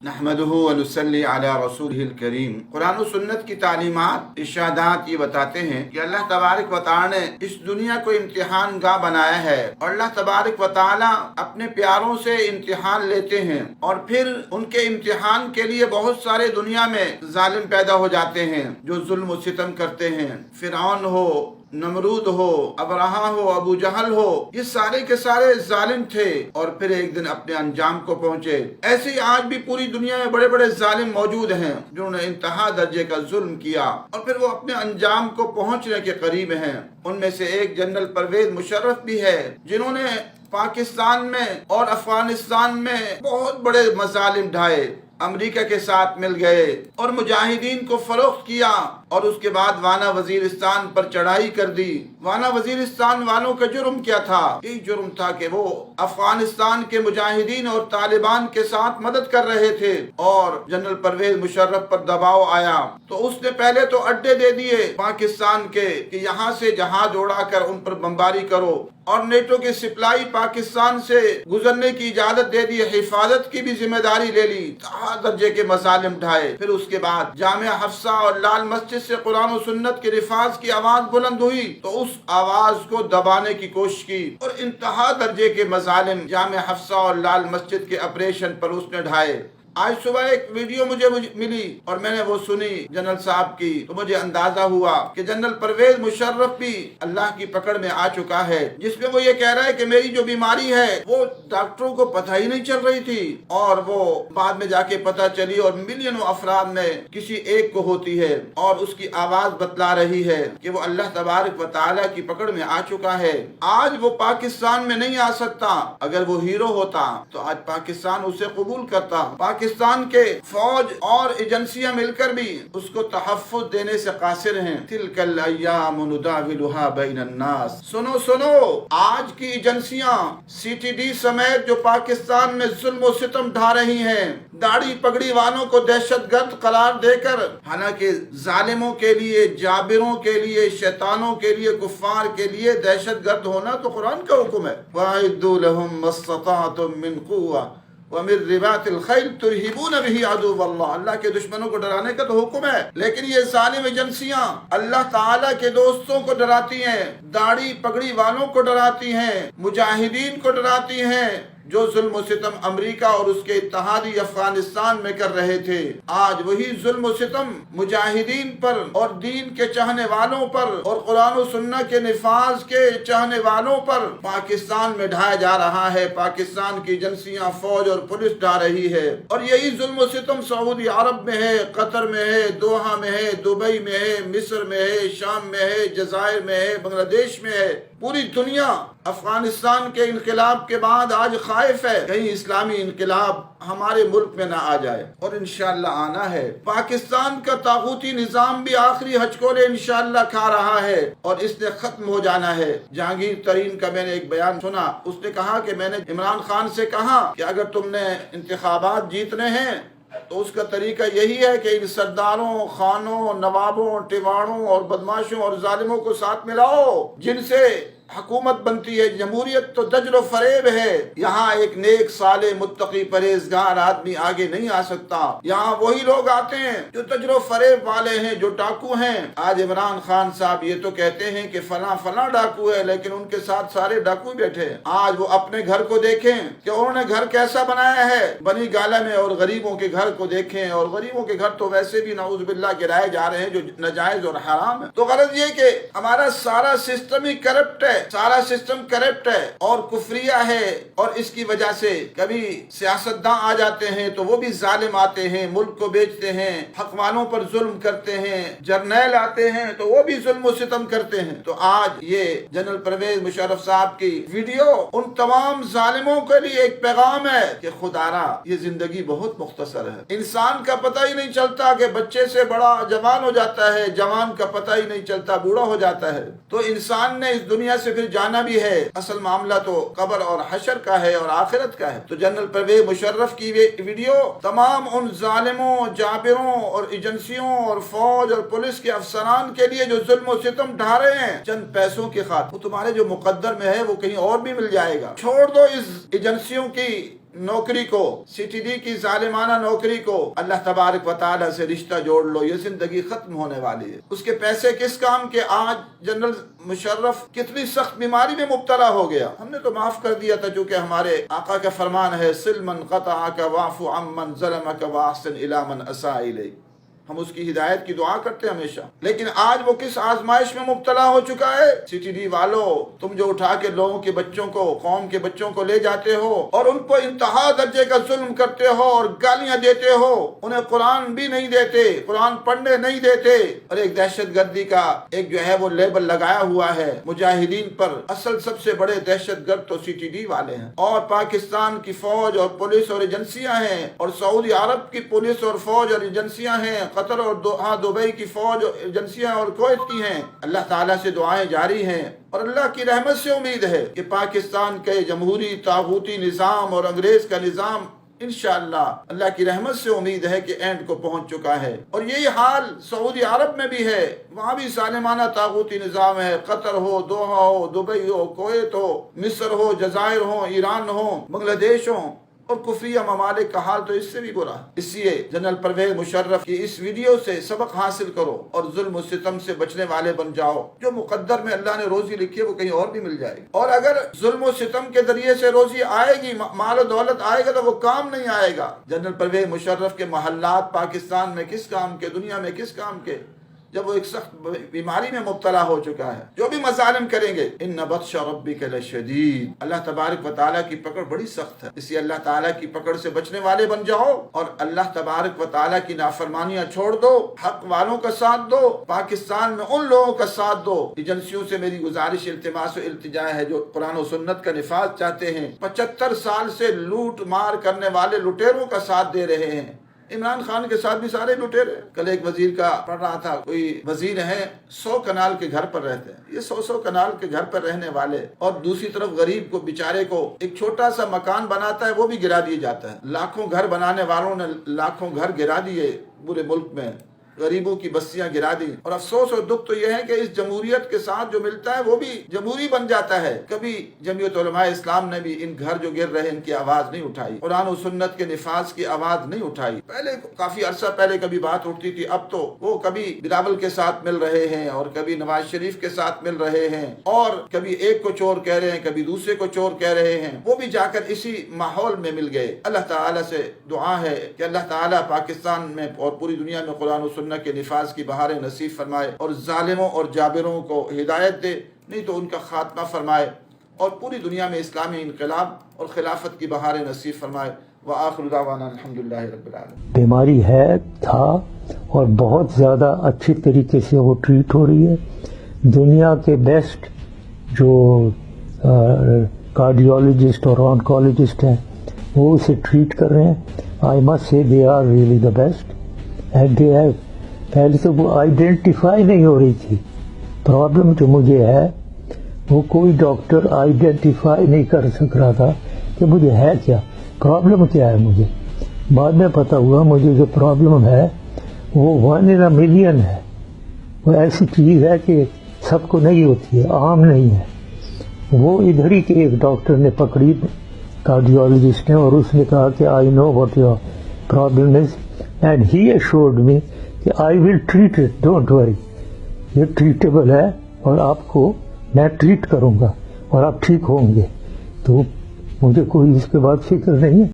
नहमदुहु व नुसल्ली अला रसूलिहिल करीम। कुरान और सुन्नत की तालीमात इरशादात ये बताते हैं कि अल्लाह तबारक व तआला ने इस दुनिया को इम्तिहान गाह बनाया है और अल्लाह तबारक व तआला अपने प्यारों से इम्तिहान लेते हैं और फिर उनके इम्तिहान के लिए बहुत सारे दुनिया में जालिम पैदा हो जाते हैं जो जुल्म व सितम करते हैं। फिरौन हो, नमरूद हो, अबरहा हो, अबू जहल हो, ये सारे के सारे जालिम थे और फिर एक दिन अपने अंजाम को पहुंचे। ऐसे ही आज भी पूरी दुनिया में बड़े बड़े जालिम मौजूद हैं जिन्होंने इंतहा दर्जे का जुल्म किया और फिर वो अपने अंजाम को पहुंचने के करीब हैं। उनमें से एक जनरल परवेज मुशर्रफ भी है जिन्होंने पाकिस्तान में और अफगानिस्तान में बहुत बड़े मजालिम ढाए, अमेरिका के साथ मिल गए और मुजाहिदीन को फरोख्त किया और उसके बाद वाना वजीरिस्तान पर चढ़ाई कर दी। वाना वजीरिस्तान वालों का जुर्म क्या था? यही जुर्म था कि वो अफगानिस्तान के मुजाहिदीन और तालिबान के साथ मदद कर रहे थे और जनरल परवेज मुशर्रफ पर दबाव आया तो उसने पहले तो अड्डे दे दिए पाकिस्तान के कि यहाँ से जहाज उड़ाकर उन पर बमबारी करो और नेटो की सप्लाई पाकिस्तान से गुजरने की इजाजत दे दी, हिफाजत की भी जिम्मेदारी ले ली, दर्जे के मसालिम ढाए। फिर उसके बाद जामिया हफ्सा और लाल मस्जिद से कुरान और सुन्नत के रिफाज की आवाज बुलंद हुई तो उस आवाज को दबाने की कोशिश की और इंतहा दर्जे के मसालिम जामिया हफ्सा और लाल मस्जिद के ऑपरेशन पर उसने ढाए। आज सुबह एक वीडियो मुझे मिली और मैंने वो सुनी जनरल साहब की तो मुझे अंदाजा हुआ कि जनरल परवेज मुशर्रफ भी अल्लाह की पकड़ में आ चुका है, जिसमें वो ये कह रहा है कि मेरी जो बीमारी है वो डॉक्टरों को पता ही नहीं चल रही थी और वो बाद में जाके पता चली और मिलियनों अफराद में किसी एक को होती है और उसकी आवाज बतला रही है कि वो अल्लाह तबारक व तआला की पकड़ में आ चुका है। आज वो पाकिस्तान में नहीं आ सकता। अगर वो हीरो होता तो आज पाकिस्तान उसे कबूल करता। पाकिस्तान के फौज और एजेंसियां मिलकर भी उसको तहफ्फुज़ देने से कासिर हैं। तिलकल अय्याम नुदाविलुहा बैनन नास। सुनो सुनो, आज की एजेंसियां सीटीडी समेत जो पाकिस्तान में जुल्म और सितम ढा रही हैं, दाढ़ी पगड़ी वालों को दहशतगर्द करार देकर, हालांकि जालिमों के लिए, जाबिरों के लिए, शैतानों के लिए, कुफ्फार के लिए दहशतगर्द होना तो कुरान का हुक्म है। वअइद्दू लहुम मस्तताअतुम मिन कुव्वा व मिन रिबातिल खैल तुरहिबून बिही अदुव्वल्लाह। अल्लाह के दुश्मनों को डराने का तो हुक्म है, लेकिन ये जालिम एजेंसियां अल्लाह ताला के दोस्तों को डराती हैं, दाढ़ी पगड़ी वालों को डराती हैं, मुजाहिदीन को डराती हैं जो जुल्म सितम अमेरिका और उसके इत्तेहादी अफगानिस्तान में कर रहे थे। आज वही जुल्म सितम मुजाहिदीन पर और दीन के चाहने वालों पर और कुरान और सुन्नत के निफाज के चाहने वालों पर पाकिस्तान में ढाया जा रहा है। पाकिस्तान की एजेंसियां, फौज और पुलिस ढा रही है और यही जुल्म सितम सऊदी अरब में है, कतर में है, दोहा में है, दुबई में है, मिस्र में है, शाम में है, जजायर में है, बांग्लादेश में है। पूरी दुनिया अफगानिस्तान के इनकलाब के बाद आज खाइफ है कहीं इस्लामी इनकलाब हमारे मुल्क में ना आ जाए और इंशाअल्लाह आना है। पाकिस्तान का तागूती निजाम भी आखिरी हचकोले इंशाअल्लाह खा रहा है और इसने खत्म हो जाना है। जहांगीर तरीन का मैंने एक बयान सुना, उसने कहा कि मैंने इमरान खान से कहा कि अगर तुमने इंतखाबात जीतने हैं तो उसका तरीका यही है कि इन सरदारों, खानों, नवाबों, टिवाड़ों और बदमाशों और जालिमों को साथ मिलाओ जिनसे हुकूमत बनती है। जमहूरियत तो दजल फरेब है। यहाँ एक नेक साले मुत्तकी परहेजगार आदमी आगे नहीं आ सकता। यहाँ वही लोग आते हैं जो दजल फरेब वाले हैं, जो डाकू हैं। आज इमरान खान साहब ये तो कहते हैं कि फला फला डाकू है, लेकिन उनके साथ सारे डाकू बैठे। आज वो अपने घर को देखें कि उन्होंने घर कैसा बनाया है बनी गाला में, और गरीबों के घर को देखें, और गरीबों के घर तो वैसे भी नाउज़ बिल्लाह गिराए जा रहे हैं जो नाजायज और हराम है। तो गरज ये कि हमारा सारा सिस्टम ही करप्ट है, सारा सिस्टम करप्ट है और कुफरिया है और इसकी वजह से कभी सियासतदां आ जाते हैं तो वो भी जालिम आते हैं, मुल्क को बेचते हैं, हक वालों पर जुल्म करते हैं, जर्नैल आते हैं तो वो भी जुल्म सितम करते हैं। तो आज ये जनरल परवेज मुशर्रफ साहब की वीडियो उन तमाम जालिमों के लिए एक पैगाम है कि खुदारा ये जिंदगी बहुत मुख्तसर है। इंसान का पता ही नहीं चलता कि बच्चे से बड़ा जवान हो जाता है, जवान का पता ही नहीं चलता बूढ़ा हो जाता है। तो इंसान ने इस दुनिया से फिर जाना भी है। असल मामला तो कब्र और हशर का है और आखिरत का है। तो जनरल परवेज मुशर्रफ की वीडियो तमाम उन जालिमों, जाबिरों और एजेंसियों और फौज और पुलिस के अफसरान के लिए जो जुल्म और सितम ढा रहे हैं चंद पैसों के खातिर, वो तुम्हारे जो मुकद्दर में है वो कहीं और भी मिल जाएगा। छोड़ दो इस एजेंसियों की नौकरी को, CTD की जालिमाना नौकरी को, अल्लाह तबारक व तआला से रिश्ता जोड़ लो, ये जिंदगी खत्म होने वाली है। उसके पैसे किस काम के? आज जनरल मुशर्रफ कितनी सख्त बीमारी में मुब्तला हो गया, हमने तो माफ कर दिया था, चूंकि हमारे आका का फरमान है सिल मन क़तअक वाफ़ु अम्मन ज़लमक वअहसिन इला मन असा इलैक। हम उसकी हिदायत की दुआ करते हैं हमेशा, लेकिन आज वो किस आजमाइश में मुब्तला हो चुका है। CTD वालों, तुम जो उठा के लोगों के बच्चों को, कौम के बच्चों को ले जाते हो और उनको इंतहा दर्जे का जुल्म करते हो और गालियां देते हो, उन्हें कुरान भी नहीं देते, कुरान पढ़ने नहीं देते, और एक दहशत गर्दी का एक जो है वो लेबल लगाया हुआ है मुजाहिदीन पर। असल सबसे बड़े दहशत गर्द तो CTD वाले हैं, और पाकिस्तान की फौज और पुलिस और एजेंसियां हैं, और सऊदी अरब की पुलिस और फौज और एजेंसियां हैं, कतर और दुबई की फौज एजेंसियां और कुवैत की हैं। अल्लाह ताला से दुआएं जारी हैं और अल्लाह की रहमत से उम्मीद है कि पाकिस्तान के जमहूरी तागूती निज़ाम और अंग्रेज का निज़ाम इंशाअल्लाह अल्लाह की रहमत से उम्मीद है कि एंड को पहुंच चुका है। और यही हाल सऊदी अरब में भी है, वहाँ भी सालिमाना तागूती निज़ाम है। कतर हो, दोहा हो, दुबई हो, कुवैत हो, मिस्र हो, जज़ायर हो, ईरान हो, बांग्लादेश हो, और कुफरिया ममालिक का हाल तो इससे भी बुरा। इसलिए जनरल परवेज मुशर्रफ की इस वीडियो से सबक हासिल करो और जुल्म सितम से बचने वाले बन जाओ। जो मुकद्दर में अल्लाह ने रोजी लिखी है वो कहीं और भी मिल जाएगी, और अगर जुल्म सितम के जरिए से रोजी आएगी, माल और दौलत आएगा, तो वो काम नहीं आएगा। जनरल परवेज मुशर्रफ के महल्लात पाकिस्तान में किस काम के, दुनिया में किस काम के, जब वो एक सख्त बीमारी में मुब्तला हो चुका है। जो भी मज़ालिम करेंगे, इन्ना बत्शा रब्बिका लशदीद, अल्लाह तबारक व तआला की पकड़ बड़ी सख्त है। इसलिए अल्लाह ताला की पकड़ से बचने वाले बन जाओ और अल्लाह तबारक व तआला की नाफरमानियां छोड़ दो, हक वालों का साथ दो, पाकिस्तान में उन लोगों का साथ दो। एजेंसियों से मेरी गुजारिश, इल्तिमास और इल्तिजा है जो कुरान और सुन्नत का निफाज चाहते हैं, 75 साल से लूट मार करने वाले लुटेरों का साथ दे रहे हैं। इमरान खान के साथ भी सारे लुटेरे। कल एक वजीर का पढ़ रहा था, कोई वजीर है 100 कनाल के घर पर रहते हैं, ये 100 कनाल के घर पर रहने वाले, और दूसरी तरफ गरीब को, बेचारे को एक छोटा सा मकान बनाता है, वो भी गिरा दिया जाता है। लाखों घर बनाने वालों ने लाखों घर गिरा दिए पूरे मुल्क में, गरीबों की बस्तियां गिरा दी। और अफसोस और दुख तो यह है कि इस जमहूरियत के साथ जो मिलता है वो भी जमहूरी बन जाता है। कभी जमीयत उलमा इस्लाम ने भी इन घर जो गिर रहे हैं इनकी आवाज नहीं उठाई, कुरान और सुन्नत के निफाज की आवाज नहीं उठाई। पहले काफी अरसा पहले कभी बात उठती थी, अब तो वो कभी बिलावल के साथ मिल रहे हैं और कभी नवाज शरीफ के साथ मिल रहे हैं, और कभी एक को चोर कह रहे हैं, कभी दूसरे को चोर कह रहे हैं। वो भी जाकर इसी माहौल में मिल गए। अल्लाह ताला से दुआ है कि अल्लाह ताला पाकिस्तान में और पूरी दुनिया में कुरान और के निफाज की बहारें नसीब फरमाए और जालिमों और जाबिरों को हिदायत दे, नहीं तो उनका खात्मा फरमाए, और पूरी दुनिया में इस्लामी इनकलाब और खिलाफत की बहारें नसीब फरमाए। व आखिरु दावाना अल्हम्दुलिल्लाहि रब्बिल आलमीन। बीमारी है, था, और बहुत ज़्यादा अच्छी तरीके से वो ट्रीट हो रही है। दुनिया के बेस्ट जो कार्डियोलॉजिस्ट और ऑन्कोलॉजिस्ट हैं वो उसे ट्रीट कर रहे हैं। I must say they are really the best and they have. पहले तो वो आइडेंटिफाई नहीं हो रही थी। प्रॉब्लम जो मुझे है वो कोई डॉक्टर आइडेंटिफाई नहीं कर सक रहा था कि मुझे है क्या, प्रॉब्लम क्या है। मुझे बाद में पता हुआ मुझे जो प्रॉब्लम है वो 1 in a million है। वो ऐसी चीज़ है कि सबको नहीं होती है, आम नहीं है। वो इधर ही के एक डॉक्टर ने पकड़ी, कार्डियोलॉजिस्ट ने, और उसने कहा कि I know what your problem is and he assured me कि I will treat it, don't worry, ये ट्रीटेबल है और आपको मैं ट्रीट करूंगा और आप ठीक होंगे। तो मुझे कोई इसके बाद फिक्र नहीं है।